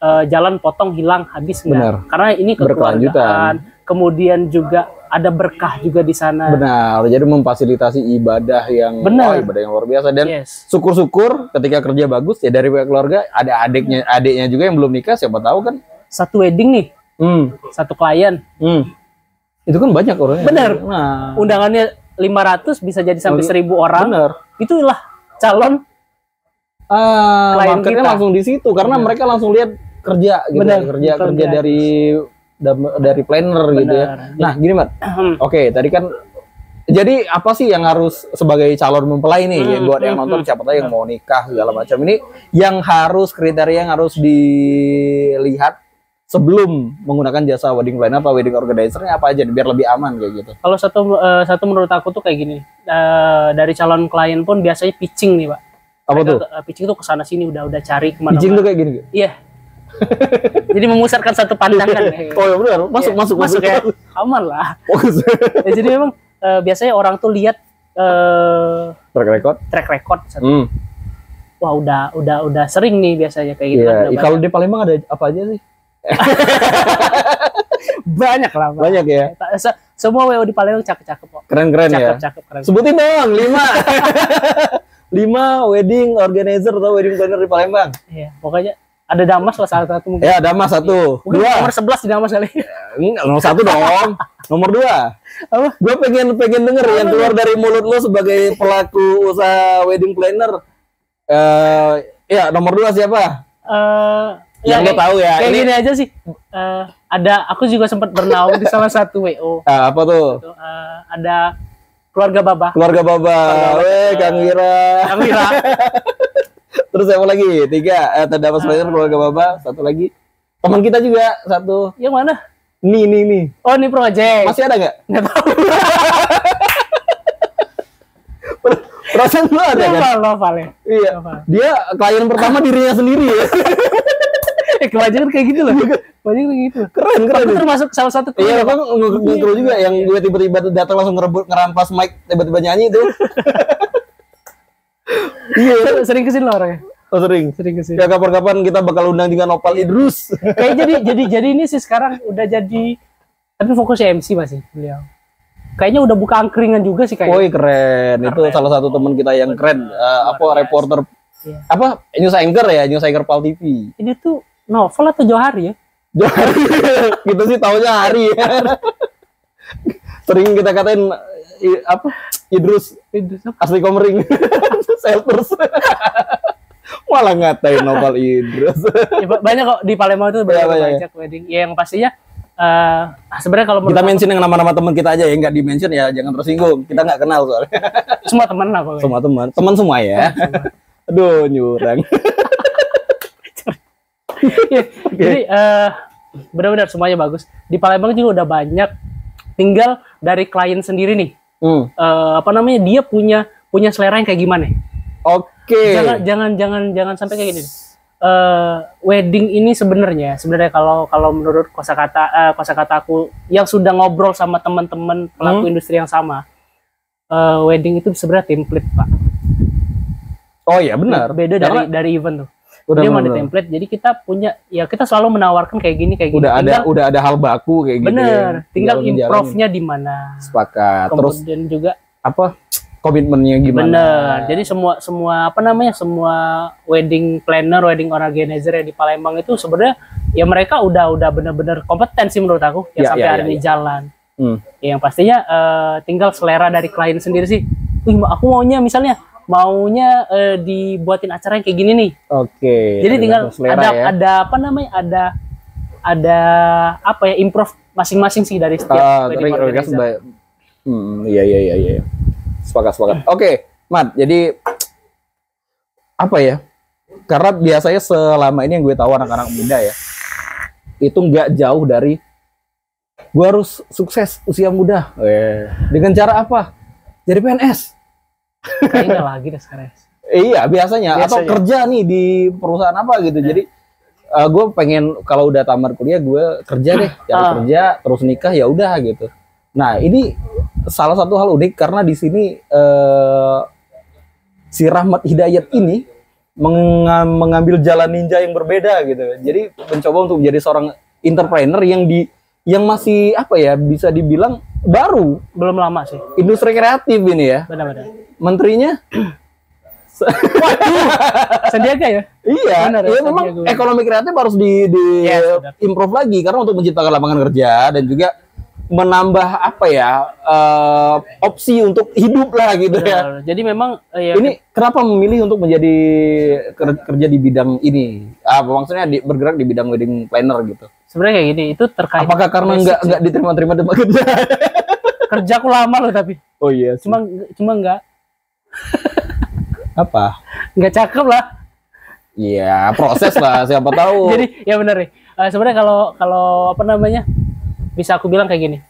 jalan potong hilang habis enggak. Karena ini kekeluargaan, kemudian juga ada berkah juga di sana. Benar. Jadi memfasilitasi ibadah yang luar biasa dan syukur-syukur ketika kerja bagus ya dari pihak keluarga ada adiknya juga yang belum nikah, siapa tahu kan satu wedding nih. Satu klien. Itu kan banyak orangnya. Benar. Nah, undangannya 500 bisa jadi sampai 1000 orang. Benar. Itulah calon klien kita langsung di situ karena mereka langsung lihat kerja gitu. Kerja dari planner gitu ya. Nah, gini, Mat. Oke, tadi kan jadi apa sih yang harus sebagai calon mempelai nih buat yang nonton siapa tahu yang mau nikah segala macam ini yang harus kriteria yang harus dilihat sebelum menggunakan jasa wedding planner atau wedding organizer-nya apa aja biar lebih aman kayak gitu. Kalau satu menurut aku tuh kayak gini. Dari calon klien pun biasanya pitching nih, Pak. Apa tuh? Pitching tuh kesana sini udah cari kemana-mana. Pitching tuh kayak gini? Iya. Jadi memusatkan satu pandangan. Oh ya benar, masuk ya. Aman lah. Ya, jadi memang biasanya orang tuh lihat track record. Wah udah sering nih biasanya kayak gitu. Kan, kalau di Palembang ada apa aja sih? Banyak lah. Banyak ya. Semua WO di Palembang cakep-cakep kok. Keren-keren ya. Keren. Sebutin dong 5 wedding organizer atau wedding planner di Palembang. Iya, pokoknya ada Damas lah salah satu mungkin. Ya, Damas satu. Mungkin 2. Nomor 11 di Damas kali. Nomor 1 dong. Nomor 2. Apa? Gue pengen denger yang keluar dari mulut lo sebagai pelaku usaha wedding planner. Ya, nomor 2 siapa? Yang lo tahu ya. Kayak gini aja sih. Aku juga sempat bernaung di salah satu WO. Apa tuh? Ada Keluarga Baba. Kang Wira. Terus siapa lagi? 3. Terdapat planner Keluarga Baba. 1 lagi. Teman kita juga 1. Yang mana? Nih. Oh, ini project. Masih ada nggak? Nggak tahu. Perasaan lu ada kan? Noval ya. Iya. Dia klien pertama dirinya sendiri ya. Kebanyakan kayak gitu loh. Kebanyakan kayak gitu. Keren. Itu termasuk salah satu. Iya, kan ngekru juga yang gue tiba-tiba datang langsung ngerampas mic, tiba-tiba nyanyi itu. Iya, sering kesini loh orangnya. Oh, sering kesini. Ya kapan-kapan kita bakal undang juga Nopal Idrus. Kayak jadi ini sih sekarang udah jadi, tapi fokusnya MC masih beliau. Kayaknya udah buka angkringan juga sih kayaknya. Woi keren. Itu salah satu teman kita yang keren. Reporter news anchor ya, news anchor Pal TV. Ini tuh Novel atau Johari ya? Johari. Kita sih taunya Hari ya. Sering kita katain Idrus asli Komering. Selters. Malah ngatain Novel Idrus. Ya, banyak kok di Palembang itu banyak wedding. Ya, yang pastinya sebenarnya kalau kita mention yang nama-nama teman kita aja ya, nggak di mention ya, jangan tersinggung, kita nggak kenal soalnya. Semua teman apa? Semua teman semua ya. Aduh nyurang. Ya, jadi benar-benar semuanya bagus. Di Palembang juga udah banyak. Tinggal dari klien sendiri nih. Dia punya selera yang kayak gimana? Oke. Jangan sampai kayak gini. Wedding ini sebenarnya kalau menurut kosakata aku yang sudah ngobrol sama teman-teman pelaku industri yang sama, wedding itu sebenarnya template, Pak. Oh ya benar. Beda dari event tuh. Dia mau di template, jadi kita selalu menawarkan kayak gini. Udah ada hal baku kayak gitu. Bener, tinggal improve-nya di mana. Sepakat. Kemudian juga komitmennya gimana? Bener. Jadi semua wedding planner, wedding organizer yang di Palembang itu sebenarnya ya mereka udah bener-bener kompeten sih menurut aku sampai hari ini jalan. Ya, yang pastinya tinggal selera dari klien sendiri sih. Aku maunya dibuatin acara yang kayak gini nih. Oke. Jadi tinggal ada improve masing-masing sih dari setiap wedding organizer. Iya. Sepakat. Oke, Mat. Jadi karena biasanya selama ini yang gue tahu anak-anak muda ya, itu nggak jauh dari gue harus sukses usia muda. Dengan cara apa? Jadi PNS. Kayaknya lagi deh sekarang. Iya, biasanya. Atau kerja nih di perusahaan apa gitu. Jadi gue pengen kalau udah tamat kuliah gue kerja deh, kerja terus nikah ya udah gitu. Nah, ini salah satu hal unik karena di sini si Rahmat Hidayat ini mengambil jalan ninja yang berbeda gitu. Jadi mencoba untuk menjadi seorang entrepreneur yang masih bisa dibilang baru, belum lama sih. Industri kreatif ini ya. Benar-benar. Menterinya Sandiaga ya? Iya, memang ekonomi kreatif harus improve lagi karena untuk menciptakan lapangan kerja dan juga menambah opsi untuk hidup lah gitu. Benar. Ya. Jadi memang ini kenapa memilih untuk menjadi kerja di bidang ini? Maksudnya bergerak di bidang wedding planner gitu. Sebenarnya kayak gini, itu terkait. Apakah karena nggak diterima-terima tempat kerja? Kerjaku lama loh tapi. Oh iya. Cuma nggak. Apa? Nggak cakep lah. Iya, proses lah, siapa tahu. Jadi ya benar nih. Sebenarnya kalau bisa aku bilang kayak gini.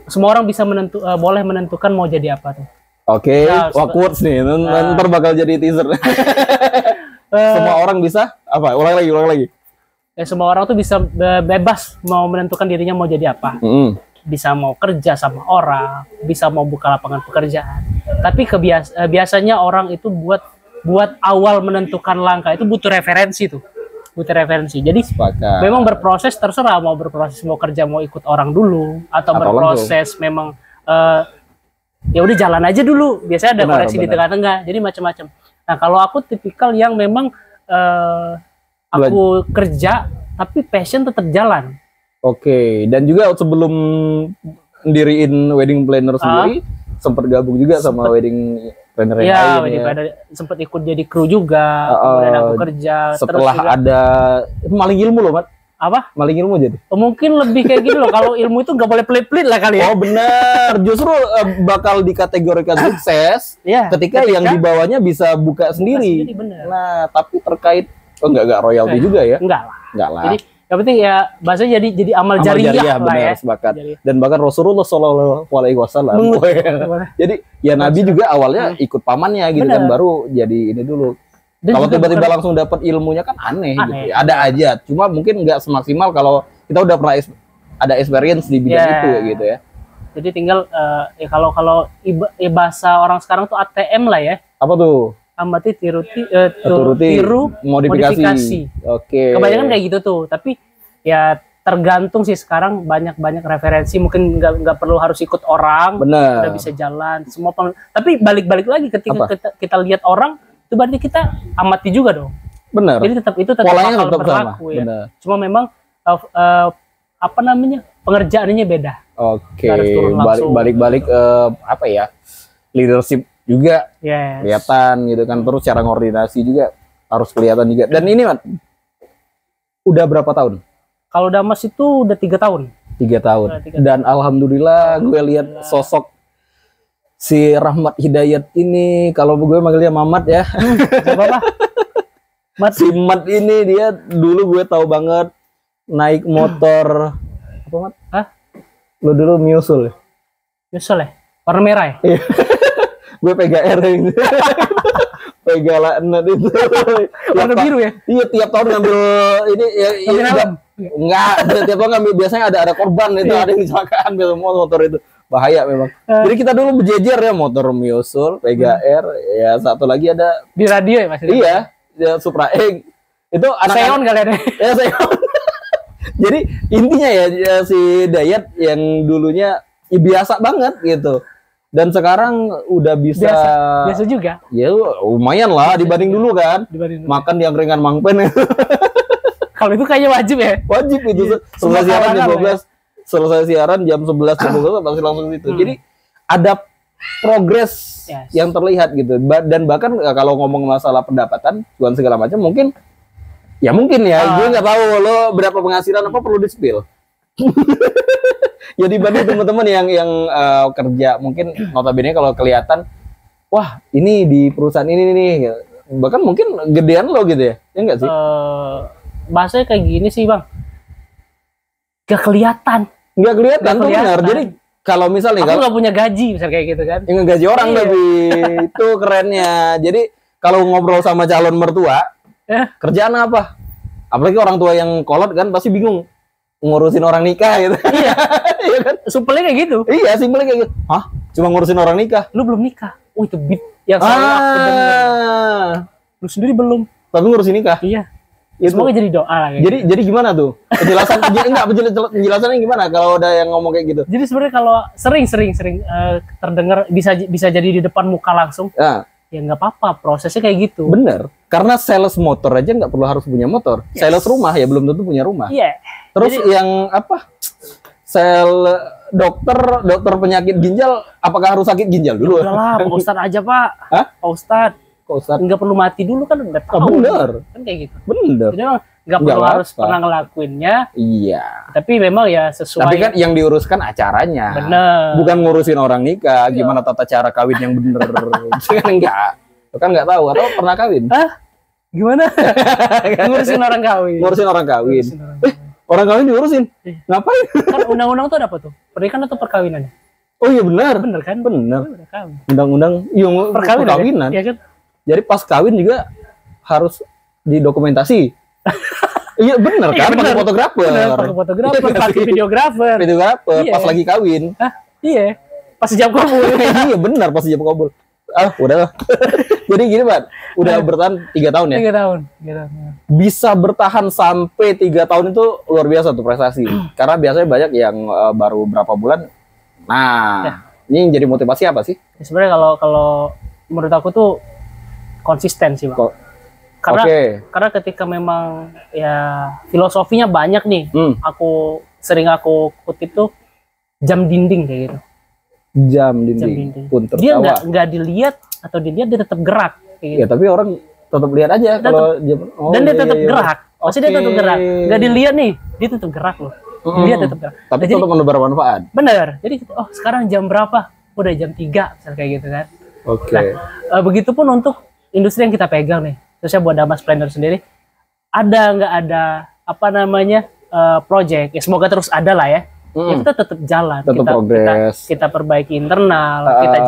Semua orang bisa boleh menentukan mau jadi apa tuh. Oke, words nih. Ntar bakal jadi teaser. Semua orang bisa apa? Ulang lagi. Semua orang tuh bisa bebas mau menentukan dirinya mau jadi apa. Bisa mau kerja sama orang, bisa mau buka lapangan pekerjaan. Tapi biasanya orang itu buat awal menentukan langkah itu butuh referensi tuh. Jadi memang berproses, terserah mau berproses mau kerja mau ikut orang dulu atau berproses langsung. Memang ya udah jalan aja dulu. Biasanya ada koreksi di tengah-tengah. Jadi macam-macam. Nah, kalau aku tipikal yang memang aku kerja tapi passion tetap jalan. Oke, dan juga sebelum ndiriin wedding planner sendiri sempat gabung juga sama wedding planner yang lain. Wedding planner sempat ikut jadi kru juga. Kemudian aku kerja. Setelah terus ada itu maling ilmu loh, Mat. Apa? Maling ilmu jadi. Mungkin lebih kayak gini loh. Kalau ilmu itu nggak boleh pelit-pelit lah kali ya. Oh benar. Justru bakal dikategorikan sukses ketika yang di bawahnya bisa buka sendiri. Nah, tapi terkait enggak royalti juga ya? Enggak lah. Jadi yang penting ya bahasanya jadi amal jariah lah ya. Sepakat. Dan bahkan Rasulullah SAW. Jadi ya Nabi juga awalnya ikut pamannya gitu kan, baru jadi ini dulu. Kalau tiba-tiba langsung dapat ilmunya kan aneh gitu. Ada aja, cuma mungkin nggak semaksimal kalau kita udah pernah ada experience di bidang itu gitu ya. Jadi tinggal kalau bahasa orang sekarang tuh ATM lah ya. Apa tuh? Amati tiru modifikasi. Oke. Kebanyakan kayak gitu tuh, tapi ya tergantung sih sekarang banyak referensi, mungkin nggak perlu harus ikut orang. Bener. Udah bisa jalan semua tapi balik lagi ketika kita lihat orang itu berarti kita amati juga dong. Bener. Jadi itu tetap polanya bakal berlaku ya. Bener. Cuma memang pengerjaannya beda. Oke. Balik leadership juga kelihatan gitu kan, terus cara koordinasi juga harus kelihatan juga. Dan ini Mat, udah berapa tahun Kalau Damas itu udah 3 tahun. 3 tahun. Dan alhamdulillah gue lihat sosok si Rahmat Hidayat ini, kalau gue manggilnya Mamat ya. Apa? Si Mat ini dia dulu gue tahu banget naik motor apa Mat? Hah? Lu dulu Miusul ya? Miusul ya? Warna merah ya? Iya. Gue PGR ini. Pegalaan itu. Warna biru ya? Iya, tiap tahun ngambil ini ya, enggak, tiap tahun ngambil, biasanya ada korban itu, ada yang kecelakaan gitu motor itu. Bahaya memang. Jadi kita dulu berjejer ya, motor Miusul, PGR, ya satu lagi ada di radio ya Mas? Iya, ya, Supra Egg. Itu Seon kalian ya? Ya Seon. Jadi intinya ya si Dayat yang dulunya ya, biasa banget gitu. Dan sekarang udah bisa biasa juga. Ya lumayan lah dibanding dulu kan. Makan di angkringan Mangpen. Kalau itu kayaknya wajib ya? Wajib itu. Selesai siaran jam 12. Selesai siaran jam 11 jam 12 pasti langsung itu. Jadi ada progres yang terlihat gitu. Dan bahkan kalau ngomong masalah pendapatan, cuan segala macam mungkin ya gue nggak tahu lo berapa penghasilan apa perlu di-spill. Ya dibanding teman-teman yang kerja mungkin notabene kalau kelihatan wah ini di perusahaan ini nih bahkan mungkin gedean lo gitu ya enggak sih? Bahasanya kayak gini sih Bang, nggak kelihatan tuh benar. Jadi kalau misalnya aku nggak punya gaji misal kayak gitu kan, yang gaji orang tapi itu kerennya. Jadi kalau ngobrol sama calon mertua kerjaan apa, apalagi orang tua yang kolot kan pasti bingung ngurusin orang nikah gitu. Iya. Iya kan? Simpelnya kayak gitu. Iya, simpelnya kayak gitu. Hah? Cuma ngurusin orang nikah? Lu belum nikah. Oh, itu beat yang saya aku dengar. Lu sendiri belum. Tapi ngurusin nikah? Iya. Itu. Semoga jadi doa lah. Jadi gimana tuh? Penjelasannya gimana kalau ada yang ngomong kayak gitu? Jadi sebenarnya kalau sering terdengar bisa jadi di depan muka langsung. Ya nggak apa-apa, prosesnya kayak gitu. Bener. Karena sales motor aja nggak perlu harus punya motor. Sales rumah ya belum tentu punya rumah. Iya. Terus jadi, yang apa? Dokter penyakit ginjal, apakah harus sakit ginjal dulu? Udah lah, Pak Ustadz aja Pak. Hah? Pak Ustadz. Nggak perlu mati dulu kan udah tahu. Bener. Kan kayak gitu. Bener. Jadi nggak perlu harus pernah ngelakuinnya. Iya. Tapi memang ya sesuai. Tapi kan yang diuruskan acaranya. Bener. Bukan ngurusin orang nikah. Gimana tata cara kawin yang bener. Kan enggak. Kan nggak tahu atau pernah kawin? Hah? Gimana? Ngurusin orang kawin. Ngurusin orang kawin. Orang kawin diurusin. Ngapain? Kan undang-undang tuh ada apa tuh? Pernikahan atau perkawinan? Oh iya benar. Bener kan? Bener. Undang-undang perkawinan. Ya kan? Jadi pas kawin juga harus didokumentasi. Iya bener kan? Pakai fotografer. Pakai fotografer, pakai videografer. Pas lagi kawin. Iya. Pas jam kabul. Iya benar pas jam kabul. Udah. Jadi gini Pak, udah bertahan 3 tahun ya? 3 tahun. Bisa bertahan sampai 3 tahun itu luar biasa tuh prestasi. Karena biasanya banyak yang baru berapa bulan. Nah, ini yang jadi motivasi apa sih? Sebenarnya kalau menurut aku tuh konsisten sih Bang. Karena ketika memang ya filosofinya banyak nih. Aku kutip tuh jam dinding kayak gitu. Jam dinding. Pun tertawa. Dia nggak dilihat atau dilihat dia tetap gerak kayak gitu. Ya tapi orang tetap lihat aja kalau jam. Dan dia tetap gerak. Pasti dia tetap gerak. Nggak dilihat nih, dia tetap gerak loh. Dia tetap gerak. Tapi tetap bermanfaat. Bener. Jadi sekarang jam berapa? Udah jam 3 misalnya kayak gitu kan. Nah, begitupun untuk industri yang kita pegang nih. Terusnya buat Damas Planner sendiri, nggak ada apa namanya project. Ya semoga terus ada lah ya. Ya kita tetap jalan. Kita perbaiki internal. Kita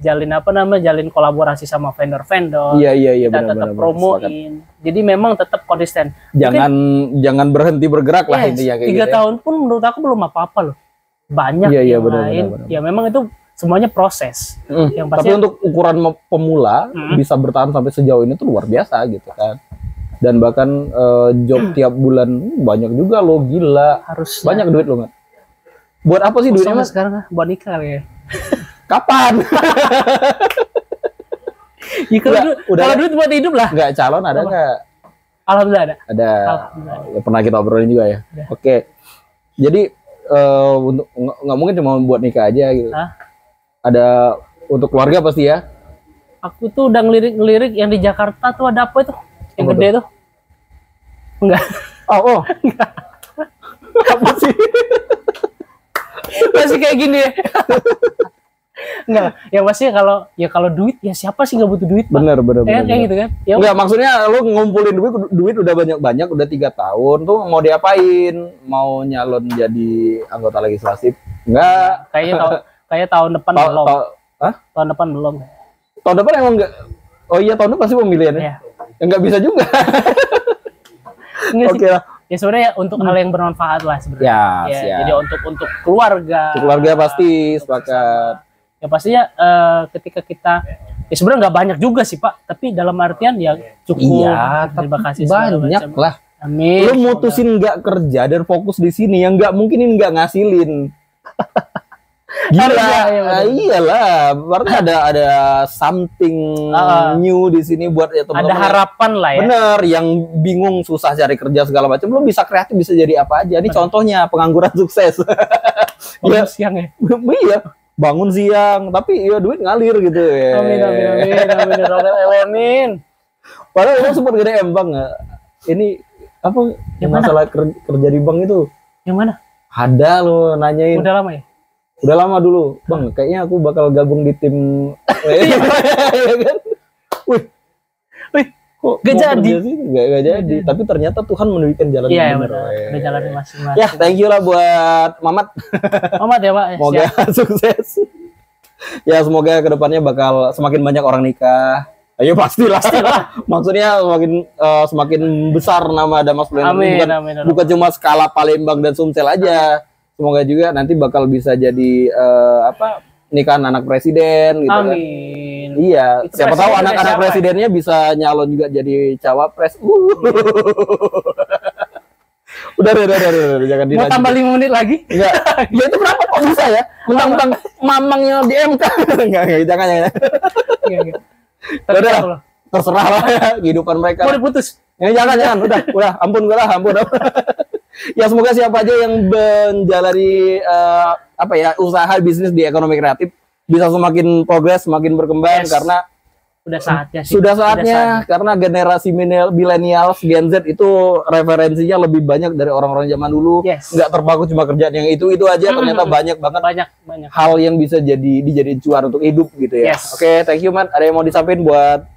jalin kolaborasi sama vendor-vendor. Iya. Kita tetap promoin. Jadi memang tetap konsisten. Jangan berhenti bergerak lah intinya kayak 3 tahun pun menurut aku belum apa-apa loh. Banyak yang lain. Ya memang itu semuanya proses. Yang pasti. Tapi untuk ukuran pemula bisa bertahan sampai sejauh ini tuh luar biasa gitu kan. Dan bahkan job tiap bulan banyak juga lo, gila. Harus banyak duit lo nggak? Buat apa sih duitnya Mas? Sekarang buat nikah ya. Kapan? Ya, kalau duit buat hidup lah. Nggak, calon ada nggak? Alhamdulillah ada. Ada. Ya, pernah kita obrolin juga ya. Oke. Jadi untuk nggak mungkin cuma buat nikah aja gitu. Ada untuk keluarga pasti ya. Aku tuh udah ngelirik yang di Jakarta tuh ada apa itu? Yang gede tuh? Enggak. Oh. Enggak. Apa sih? Masih kayak gini ya. Enggak, ya pasti kalau duit ya siapa sih nggak butuh duit, Pak? Bener. Kayak gitu kan. Ya, enggak, maksudnya lu ngumpulin duit udah banyak udah 3 tahun tuh mau diapain? Mau nyalon jadi anggota legislatif? Enggak. Kayak tahun depan belum. Hah? Tahun depan belum. Tahun depan emang enggak. Oh iya, tahun depan pasti pemilihan ya. Enggak bisa juga. Oke lah. Ya sebenarnya untuk hal yang bermanfaat lah sebenarnya. Ya, jadi untuk keluarga. Untuk keluarga pasti sepakat. Ya pastinya ketika kita ya sebenarnya nggak banyak juga sih Pak, tapi dalam artian ya cukup. Iya, terima kasih banyak lah. Amin. Lu mutusin nggak kerja dan fokus di sini, yang nggak mungkin ini nggak ngasilin. Gila, iyalah. Berarti ada something new di sini buat ya teman-teman. Ada harapan lah ya. Bener, yang bingung susah cari kerja segala macam, lu bisa kreatif, bisa jadi apa aja. Ini contohnya pengangguran sukses. Ya siang ya. Iya, bangun siang, tapi ya duit ngalir gitu ya. Amin. Padahal itu sempat gede Bang. Ini apa? Yang masalah kerja di bank itu? Yang mana? Ada lo nanyain. Udah lama ya? Udah lama dulu, Bang. Kayaknya aku bakal gabung di tim. Wih, kok gak jadi? Gak jadi. Tapi ternyata Tuhan menunjukkan jalan yang benar. Ada jalan masing-masing. Ya, thank you lah buat Mamat. Mamat ya Pak. Semoga sukses. Ya, semoga kedepannya bakal semakin banyak orang nikah. Ayo pastilah. Maksudnya semakin besar nama Damas Palembang. Bukan cuma skala Palembang dan Sumsel aja. Semoga juga nanti bakal bisa jadi nikahan anak presiden gitu. Amin. Kan. Iya, itu siapa tahu anak-anak presidennya bisa nyalon juga jadi cawapres. Udah, jangan dilanjut. Mau tambah 5 menit lagi? Enggak. Ya itu kenapa kok bisa ya? Mentang-mentang mamangnya di MK. Enggak, jangan. Enggak. Udah, terserah lah ya kehidupan mereka. Mau diputus? Ya, jangan. Udah, ampun. Ya semoga siapa aja yang menjalani usaha bisnis di ekonomi kreatif bisa semakin progres, semakin berkembang karena sudah saatnya karena generasi milenial Gen Z itu referensinya lebih banyak dari orang-orang zaman dulu. Nggak terpaku cuma kerjaan yang itu aja, ternyata banyak banget hal yang bisa dijadiin cuan untuk hidup gitu ya. Oke, thank you man. Ada yang mau disampaikan buat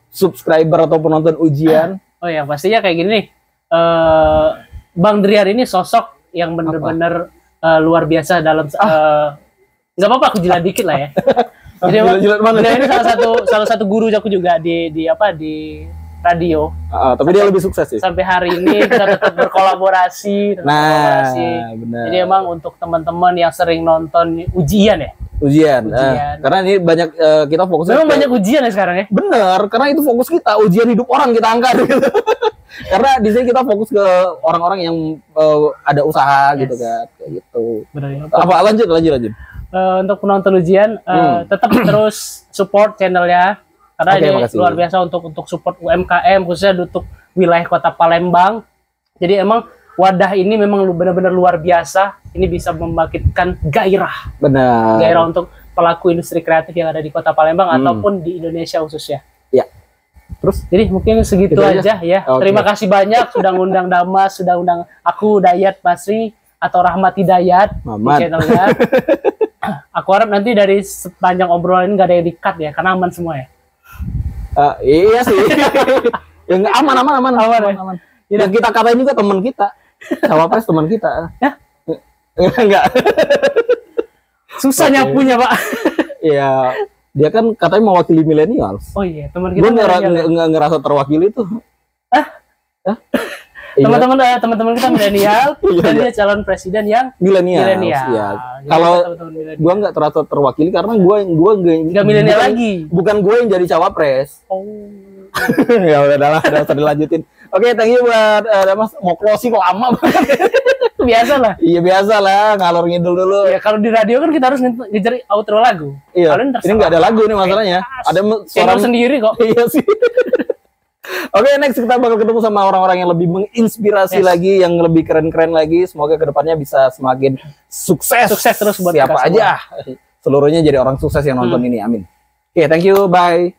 subscriber atau penonton ujian? Oh ya, pastinya kayak gini nih. Bang Driar ini sosok yang benar-benar luar biasa dalam nggak apa-apa aku jilat dikit lah ya. Jadi Driar ini salah satu guru aku juga di radio. Tapi dia lebih sukses sih. Sampai hari ini kita tetap berkolaborasi. Benar. Jadi emang untuk teman-teman yang sering nonton ujian ya. Ujian. Karena ini banyak kita fokusnya. Memang banyak ujian ya sekarang ya. Bener, karena itu fokus kita, ujian hidup orang kita angkat gitu. Karena di sini kita fokus ke orang-orang yang ada usaha gitu kan, kayak gitu. Benar. Apa lanjut. Untuk penonton ujian tetap terus support channelnya karena ini luar biasa untuk support UMKM khususnya untuk wilayah Kota Palembang. Jadi emang wadah ini memang benar-benar luar biasa. Ini bisa membangkitkan gairah. Benar. Gairah untuk pelaku industri kreatif yang ada di Kota Palembang ataupun di Indonesia khususnya. Ya. Terus? Jadi mungkin segitu aja ya. Okay. Terima kasih banyak sudah ngundang Damas, sudah undang aku Dayat Basri atau Rahmat Hidayat di channelnya. Aku harap nanti dari sepanjang obrolan ini nggak ada yang di-cut ya, karena aman semua ya. Iya sih. Yang aman. Yang kita katain juga teman kita. Cawapres teman kita. Ya? Enggak. Susah nyapunya, Pak. Iya. Dia kan katanya mewakili milenial. Oh iya, teman kita. Gue nggak ngerasa terwakili tuh. Teman-teman kita milenial dan dia calon presiden yang milenial. Ya. Kalau gue nggak terasa terwakili karena gue nggak milenial lagi. Bukan gue yang jadi cawapres. Oh. Ya udah dilanjutin. Oke, thank you buat Mas. Mau closing lama banget. Biasa lah. Iya biasa lah, ngalor ngidul dulu. Ya kalau di radio kan kita harus ngejar outro lagu. Iya. Ini nggak ada lagu nih masalahnya. Ada suara sendiri kok. Iya sih. Oke, next kita bakal ketemu sama orang-orang yang lebih menginspirasi lagi, yang lebih keren-keren lagi. Semoga kedepannya bisa semakin sukses. Sukses terus buat siapa aja. Seluruhnya jadi orang sukses yang nonton ini. Amin. Oke, thank you. Bye.